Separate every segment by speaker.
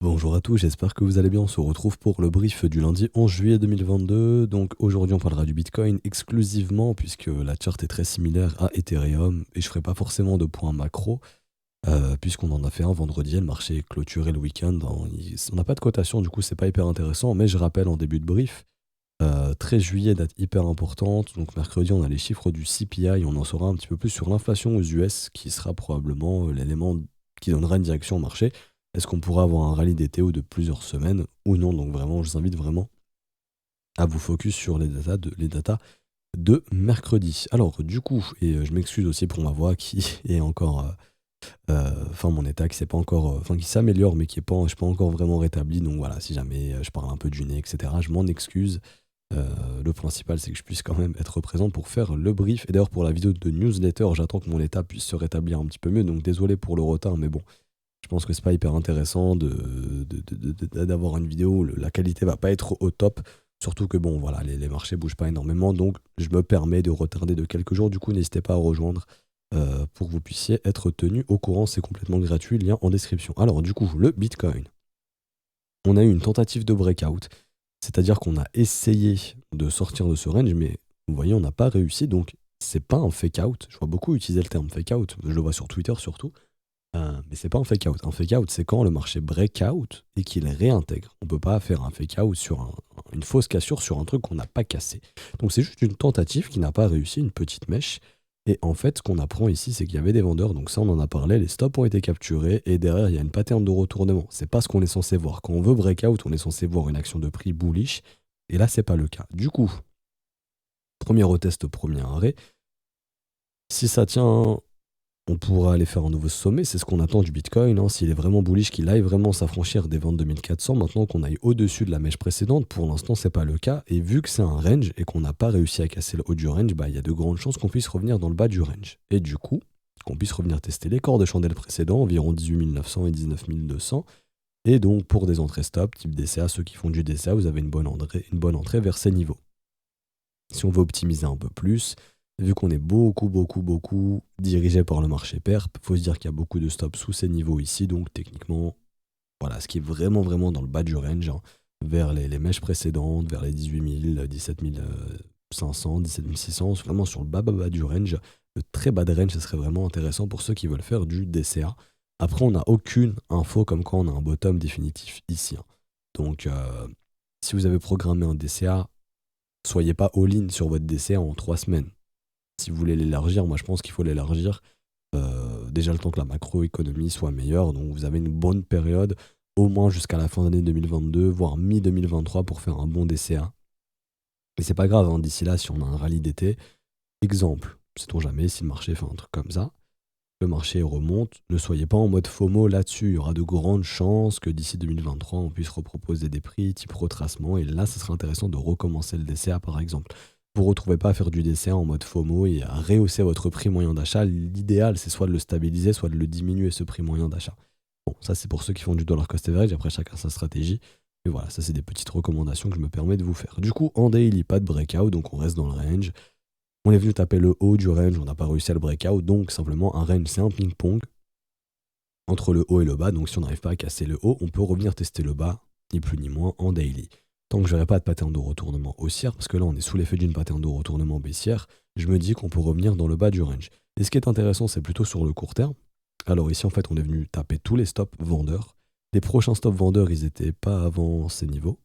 Speaker 1: Bonjour à tous, j'espère que vous allez bien. On se retrouve pour le brief du lundi 11 juillet 2022. Donc aujourd'hui, on parlera du Bitcoin exclusivement puisque la charte est très similaire à Ethereum et je ferai pas forcément de points macro puisqu'on en a fait un vendredi. Le marché est clôturé le week-end. On n'a pas de cotation, du coup, c'est pas hyper intéressant. Mais je rappelle en début de brief, 13 juillet, date hyper importante. Donc mercredi, on a les chiffres du CPI. On en saura un petit peu plus sur l'inflation aux US qui sera probablement l'élément qui donnera une direction au marché. Est-ce qu'on pourra avoir un rallye d'été ou de plusieurs semaines ou non? Donc vraiment, je vous invite vraiment à vous focus sur les datas de mercredi. Alors du coup, et je m'excuse aussi pour ma voix qui est encore, enfin mon état qui s'est pas encore, enfin qui s'améliore mais qui est pas, je suis pas encore vraiment rétabli. Donc voilà, si jamais je parle un peu du nez, etc., je m'en excuse. Le principal, c'est que je puisse quand même être présent pour faire le brief. Et d'ailleurs, pour la vidéo de newsletter, j'attends que mon état puisse se rétablir un petit peu mieux. Donc désolé pour le retard, mais bon, je pense que c'est pas hyper intéressant d'avoir une vidéo où la qualité va pas être au top. Surtout que bon, voilà, les marchés bougent pas énormément. Donc je me permets de retarder de quelques jours. Du coup, n'hésitez pas à rejoindre pour que vous puissiez être tenu au courant. C'est complètement gratuit, lien en description. Alors du coup, le Bitcoin. On a eu une tentative de breakout. C'est-à-dire qu'on a essayé de sortir de ce range, mais vous voyez, on n'a pas réussi. Donc c'est pas un fake out. Je vois beaucoup utiliser le terme fake out. Je le vois sur Twitter surtout. Mais c'est pas un fake out. Un fake out, c'est quand le marché break out et qu'il réintègre. On peut pas faire un fake out sur une fausse cassure sur un truc qu'on n'a pas cassé. Donc c'est juste une tentative qui n'a pas réussi, une petite mèche. Et en fait, ce qu'on apprend ici, c'est qu'il y avait des vendeurs. Donc ça, on en a parlé. Les stops ont été capturés et derrière, il y a une pattern de retournement. C'est pas ce qu'on est censé voir. Quand on veut break out, on est censé voir une action de prix bullish. Et là, c'est pas le cas. Du coup, premier retest, premier arrêt. Si ça tient, on pourra aller faire un nouveau sommet, c'est ce qu'on attend du Bitcoin, hein. S'il est vraiment bullish, qu'il aille vraiment s'affranchir des 22 400, maintenant qu'on aille au-dessus de la mèche précédente, pour l'instant c'est pas le cas, et vu que c'est un range et qu'on n'a pas réussi à casser le haut du range, bah il y a de grandes chances qu'on puisse revenir dans le bas du range. Et du coup, qu'on puisse revenir tester les corps de chandelle précédents, environ 18 900 et 19 200, et donc pour des entrées stop, type DCA, ceux qui font du DCA, vous avez une bonne entrée vers ces niveaux. Si on veut optimiser un peu plus, vu qu'on est beaucoup dirigé par le marché perp, faut se dire qu'il y a beaucoup de stops sous ces niveaux ici, donc techniquement, voilà, ce qui est vraiment dans le bas du range, hein, vers les mèches précédentes, vers les 18 000, 17 500, 17 600, vraiment sur le bas du range. Le très bas de range, ce serait vraiment intéressant pour ceux qui veulent faire du DCA. Après, on n'a aucune info comme quoi on a un bottom définitif ici, hein. Donc, si vous avez programmé un DCA, soyez pas all-in sur votre DCA en 3 semaines. Si vous voulez l'élargir, moi je pense qu'il faut l'élargir déjà le temps que la macroéconomie soit meilleure. Donc vous avez une bonne période, au moins jusqu'à la fin d'année 2022, voire mi-2023 pour faire un bon DCA. Et c'est pas grave, hein, d'ici là, si on a un rallye d'été, exemple, sait-on jamais si le marché fait un truc comme ça, le marché remonte, ne soyez pas en mode FOMO là-dessus. Il y aura de grandes chances que d'ici 2023, on puisse reproposer des prix type retracement. Et là, ce serait intéressant de recommencer le DCA par exemple. Vous ne retrouvez pas à faire du DCA en mode FOMO et à rehausser votre prix moyen d'achat. L'idéal, c'est soit de le stabiliser, soit de le diminuer, ce prix moyen d'achat. Bon, ça, c'est pour ceux qui font du dollar cost average. Après, chacun sa stratégie. Mais voilà, ça, c'est des petites recommandations que je me permets de vous faire. Du coup, en daily, pas de breakout, donc on reste dans le range. On est venu taper le haut du range, on n'a pas réussi à le breakout, donc simplement un range, c'est un ping-pong entre le haut et le bas. Donc si on n'arrive pas à casser le haut, on peut revenir tester le bas, ni plus ni moins, en daily. Tant que je n'aurai pas de pattern de retournement haussière, parce que là on est sous l'effet d'une pattern de retournement baissière, je me dis qu'on peut revenir dans le bas du range. Et ce qui est intéressant, c'est plutôt sur le court terme. Alors ici en fait on est venu taper tous les stops vendeurs. Les prochains stops vendeurs, ils n'étaient pas avant ces niveaux.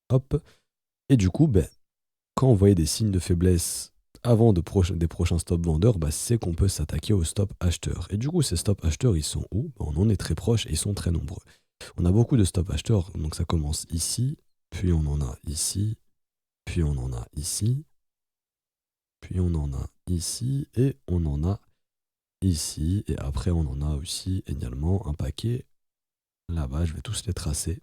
Speaker 1: Hop. Et du coup, ben, quand on voyait des signes de faiblesse avant des prochains stop vendeurs, bah, c'est qu'on peut s'attaquer aux stop acheteurs. Et du coup, ces stop acheteurs, ils sont où? Bah, on en est très proche et ils sont très nombreux. On a beaucoup de stop acheteurs, donc ça commence ici, puis on en a ici, puis on en a ici, puis on en a ici, et on en a ici, et après on en a aussi également un paquet là-bas. Je vais tous les tracer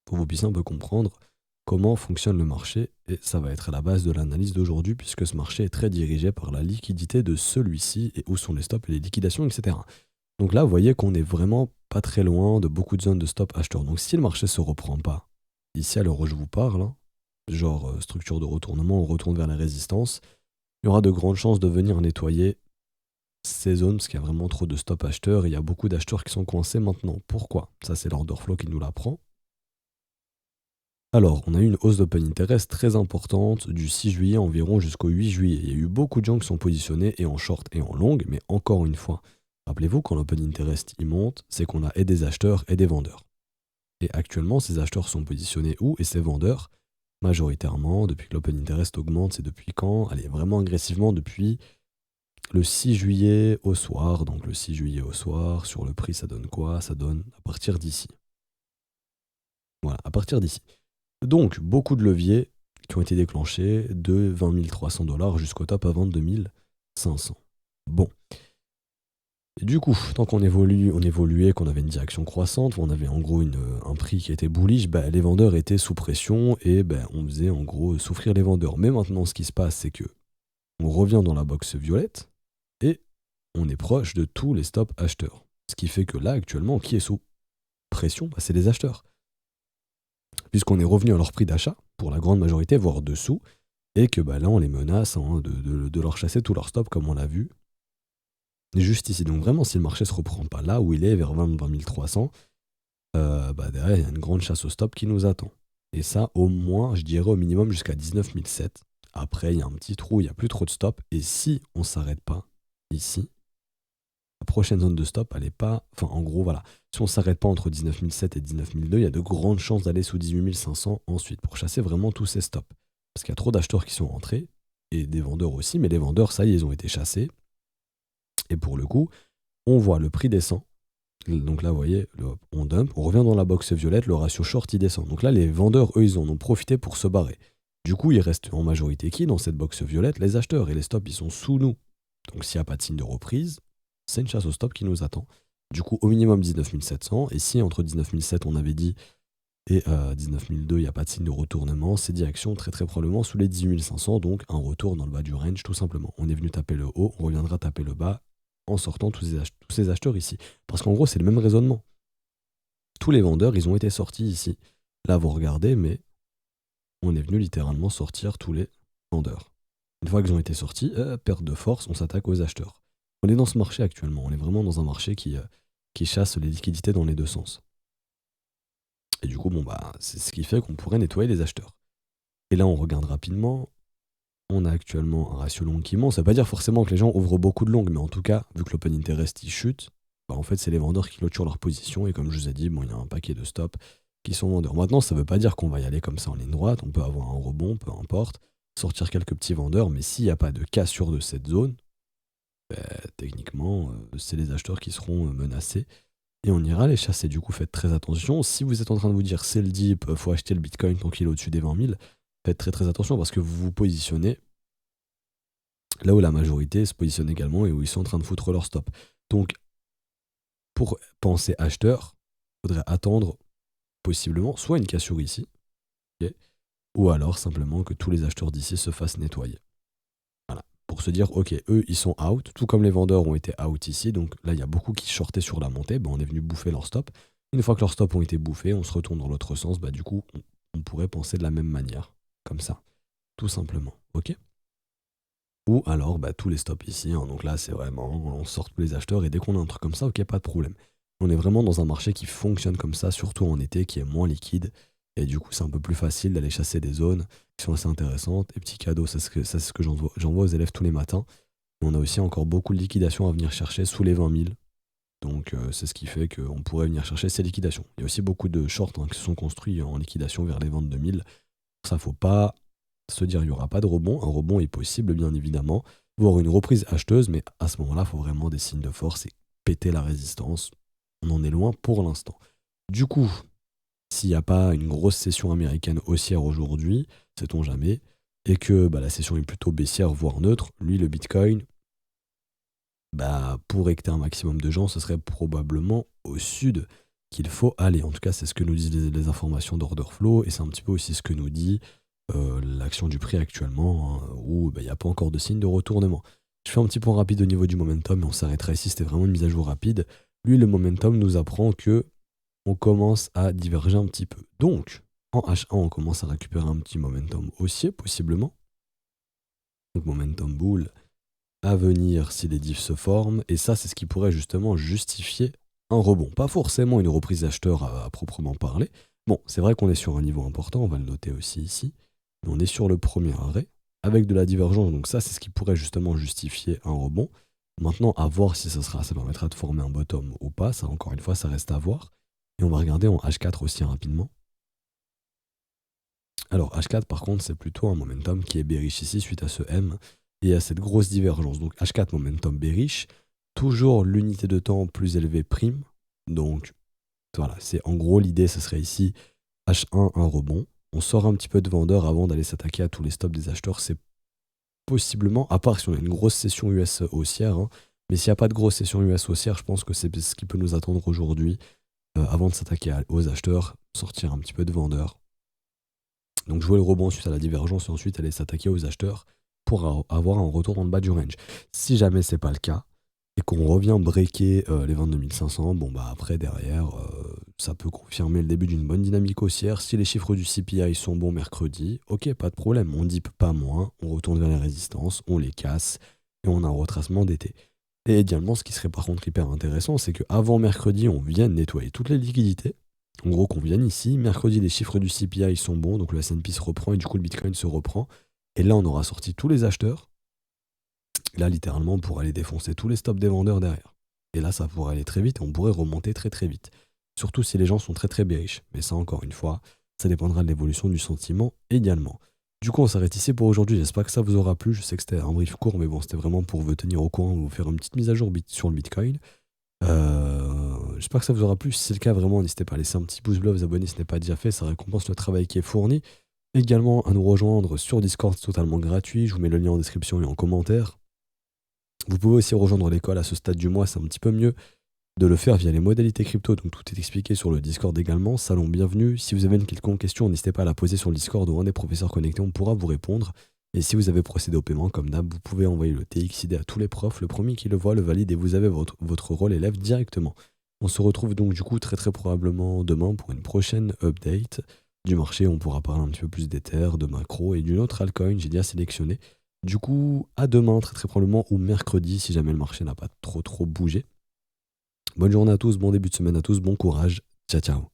Speaker 1: pour que vous puissiez un peu comprendre comment fonctionne le marché, et ça va être à la base de l'analyse d'aujourd'hui puisque ce marché est très dirigé par la liquidité de celui-ci et où sont les stops et les liquidations, etc. Donc là, vous voyez qu'on est vraiment pas très loin de beaucoup de zones de stop acheteurs. Donc si le marché se reprend pas, ici à l'heure où je vous parle, hein, genre structure de retournement, on retourne vers la résistance, il y aura de grandes chances de venir nettoyer ces zones parce qu'il y a vraiment trop de stop acheteurs et il y a beaucoup d'acheteurs qui sont coincés maintenant. Pourquoi? Ça, c'est l'order flow qui nous l'apprend. Alors, on a eu une hausse d'open interest très importante du 6 juillet environ jusqu'au 8 juillet. Il y a eu beaucoup de gens qui sont positionnés et en short et en long, mais encore une fois, rappelez-vous, quand l'open interest il monte, c'est qu'on a et des acheteurs et des vendeurs. Et actuellement, ces acheteurs sont positionnés où et ces vendeurs, majoritairement, depuis que l'open interest augmente, c'est depuis quand? Allez, vraiment agressivement depuis le 6 juillet au soir. Donc le 6 juillet au soir, sur le prix, ça donne quoi? Ça donne à partir d'ici. Voilà, à partir d'ici. Donc, beaucoup de leviers qui ont été déclenchés de 20 300 $ jusqu'au top à 22 500. Bon. Et du coup, tant qu'on évoluait, qu'on avait une direction croissante, on avait en gros un prix qui était bullish, bah, les vendeurs étaient sous pression et bah, on faisait en gros souffrir les vendeurs. Mais maintenant, ce qui se passe, c'est que on revient dans la box violette et on est proche de tous les stops acheteurs. Ce qui fait que là, actuellement, qui est sous pression? Bah, c'est les acheteurs. Puisqu'on est revenu à leur prix d'achat, pour la grande majorité, voire dessous, et que bah, là, on les menace de leur chasser tous leurs stops, comme on l'a vu, juste ici. Donc vraiment, si le marché se reprend pas là où il est, vers 20 300, bah, derrière, il y a une grande chasse au stop qui nous attend. Et ça, au moins, je dirais au minimum jusqu'à 19 700. Après, il y a un petit trou, il n'y a plus trop de stop. Et si on ne s'arrête pas ici, la prochaine zone de stop, elle est pas... Enfin, en gros, voilà. Si on ne s'arrête pas entre 19 700 et 19 200, il y a de grandes chances d'aller sous 18 500 ensuite pour chasser vraiment tous ces stops. Parce qu'il y a trop d'acheteurs qui sont rentrés et des vendeurs aussi. Mais les vendeurs, ça y est, ils ont été chassés. Et pour le coup, on voit le prix descend. Donc là, vous voyez, on dump, on revient dans la box violette, le ratio short, il descend. Donc là, les vendeurs, eux, ils en ont profité pour se barrer. Du coup, il reste en majorité qui dans cette box violette? Les acheteurs. Et les stops, ils sont sous nous. Donc s'il n'y a pas de signe de reprise, c'est une chasse au stop qui nous attend. Du coup, au minimum 19 700. Et si entre 19 700, on avait dit, et 19 200, il n'y a pas de signe de retournement, c'est direction très très probablement sous les 18 500. Donc un retour dans le bas du range, tout simplement. On est venu taper le haut, on reviendra taper le bas en sortant tous ces acheteurs ici. Parce qu'en gros, c'est le même raisonnement. Tous les vendeurs, ils ont été sortis ici. Là, vous regardez, mais on est venu littéralement sortir tous les vendeurs. Une fois qu'ils ont été sortis, perte de force, on s'attaque aux acheteurs. On est dans ce marché actuellement. On est vraiment dans un marché qui chasse les liquidités dans les deux sens. Et du coup, bon, bah, c'est ce qui fait qu'on pourrait nettoyer les acheteurs. Et là, on regarde rapidement. On a actuellement un ratio long qui monte. Ça ne veut pas dire forcément que les gens ouvrent beaucoup de longues, mais en tout cas, vu que l'open interest il chute, bah en fait, c'est les vendeurs qui clôturent leur position. Et comme je vous ai dit, bon, il y a un paquet de stops qui sont vendeurs. Maintenant, ça ne veut pas dire qu'on va y aller comme ça en ligne droite. On peut avoir un rebond, peu importe, sortir quelques petits vendeurs, mais s'il n'y a pas de cassure de cette zone, bah, techniquement, c'est les acheteurs qui seront menacés. Et on ira les chasser. Du coup, faites très attention. Si vous êtes en train de vous dire c'est le dip, faut acheter le Bitcoin tant qu'il est au-dessus des 20 000, faites très très attention parce que vous vous positionnez là où la majorité se positionne également et où ils sont en train de foutre leur stop. Donc, pour penser acheteur, il faudrait attendre possiblement soit une cassure ici, okay, ou alors simplement que tous les acheteurs d'ici se fassent nettoyer. Voilà. Pour se dire, ok, eux, ils sont out, tout comme les vendeurs ont été out ici. Donc là, il y a beaucoup qui shortaient sur la montée. Ben, on est venu bouffer leur stop. Une fois que leurs stops ont été bouffés, on se retourne dans l'autre sens. Bah, du coup, on pourrait penser de la même manière, comme ça, tout simplement. Ok. Ou alors, bah, tous les stops ici. Hein. Donc là, c'est vraiment, on sort tous les acheteurs et dès qu'on a un truc comme ça, ok, pas de problème. On est vraiment dans un marché qui fonctionne comme ça, surtout en été, qui est moins liquide. Et du coup, c'est un peu plus facile d'aller chasser des zones qui sont assez intéressantes. Et petit cadeau, c'est ce que j'envoie aux élèves tous les matins. Et on a aussi encore beaucoup de liquidations à venir chercher sous les 20 000. Donc c'est ce qui fait qu'on pourrait venir chercher ces liquidations. Il y a aussi beaucoup de shorts qui se sont construits en liquidation vers les 22 000. Ça, faut pas se dire il n'y aura pas de rebond. Un rebond est possible, bien évidemment, voire une reprise acheteuse, mais à ce moment-là, il faut vraiment des signes de force et péter la résistance. On en est loin pour l'instant. Du coup, s'il n'y a pas une grosse session américaine haussière aujourd'hui, sait-on jamais, et que bah, la session est plutôt baissière, voire neutre, lui, le Bitcoin, bah, pour écouter un maximum de gens, ce serait probablement au sud qu'il faut aller. En tout cas, c'est ce que nous disent les informations d'order flow, et c'est un petit peu aussi ce que nous dit l'action du prix actuellement, hein, où il n'y a pas encore de signe de retournement. Je fais un petit point rapide au niveau du momentum, et on s'arrêtera ici, c'était vraiment une mise à jour rapide. Lui, le momentum nous apprend que on commence à diverger un petit peu. Donc, en H1, on commence à récupérer un petit momentum haussier, possiblement. Donc, momentum bull, à venir si les diffs se forment, et ça c'est ce qui pourrait justement justifier un rebond. Pas forcément une reprise d'acheteur à proprement parler. Bon, c'est vrai qu'on est sur un niveau important, on va le noter aussi ici, mais on est sur le premier arrêt, avec de la divergence, donc ça c'est ce qui pourrait justement justifier un rebond. Maintenant, à voir si ça permettra de former un bottom ou pas, ça encore une fois ça reste à voir. Et on va regarder en H4 aussi rapidement. Alors H4 par contre c'est plutôt un momentum qui est bearish ici suite à ce M et à cette grosse divergence. Donc H4 momentum bearish, toujours l'unité de temps plus élevée prime. Donc voilà, c'est en gros l'idée, ce serait ici H1 un rebond. On sort un petit peu de vendeur avant d'aller s'attaquer à tous les stops des acheteurs. C'est possiblement, à part si on a une grosse session US haussière, hein, mais s'il n'y a pas de grosse session US haussière, je pense que c'est ce qui peut nous attendre aujourd'hui avant de s'attaquer aux acheteurs, sortir un petit peu de vendeur. Donc jouer le rebond suite à la divergence et ensuite aller s'attaquer aux acheteurs pour avoir un retour dans le bas du range. Si jamais c'est pas le cas et qu'on revient breaker les 22 500, bon bah après derrière ça peut confirmer le début d'une bonne dynamique haussière. Si les chiffres du CPI sont bons mercredi, ok, pas de problème, on dip pas moins, on retourne vers les résistances, on les casse et on a un retracement d'été. Et idéalement, ce qui serait par contre hyper intéressant, c'est qu'avant mercredi, on vienne nettoyer toutes les liquidités. En gros, qu'on vienne ici. Mercredi, les chiffres du CPI sont bons, donc le S&P se reprend et du coup, le Bitcoin se reprend. Et là, on aura sorti tous les acheteurs. Là, littéralement, on pourrait aller défoncer tous les stops des vendeurs derrière. Et là, ça pourrait aller très vite et on pourrait remonter très très vite. Surtout si les gens sont très très bearish. Mais ça, encore une fois, ça dépendra de l'évolution du sentiment également. Du coup, on s'arrête ici pour aujourd'hui. J'espère que ça vous aura plu. Je sais que c'était un brief court, mais bon, c'était vraiment pour vous tenir au courant, vous faire une petite mise à jour sur le Bitcoin. J'espère que ça vous aura plu. Si c'est le cas, vraiment, n'hésitez pas à laisser un petit pouce bleu, vous abonner si ce n'est pas déjà fait. Ça récompense le travail qui est fourni. Également, à nous rejoindre sur Discord, c'est totalement gratuit. Je vous mets le lien en description et en commentaire. Vous pouvez aussi rejoindre l'école à ce stade du mois. C'est un petit peu mieux de le faire via les modalités crypto. Donc, tout est expliqué sur le Discord également. Salon bienvenue. Si vous avez une quelconque question, n'hésitez pas à la poser sur le Discord ou un des professeurs connectés. On pourra vous répondre. Et si vous avez procédé au paiement, comme d'hab, vous pouvez envoyer le TXID à tous les profs. Le premier qui le voit le valide et vous avez votre rôle élève directement. On se retrouve donc du coup très très probablement demain pour une prochaine update du marché. On pourra parler un petit peu plus d'Ether, de macro et d'une autre altcoin, j'ai déjà sélectionné. Du coup, à demain très très probablement ou mercredi si jamais le marché n'a pas trop bougé. Bonne journée à tous, bon début de semaine à tous, bon courage, ciao ciao.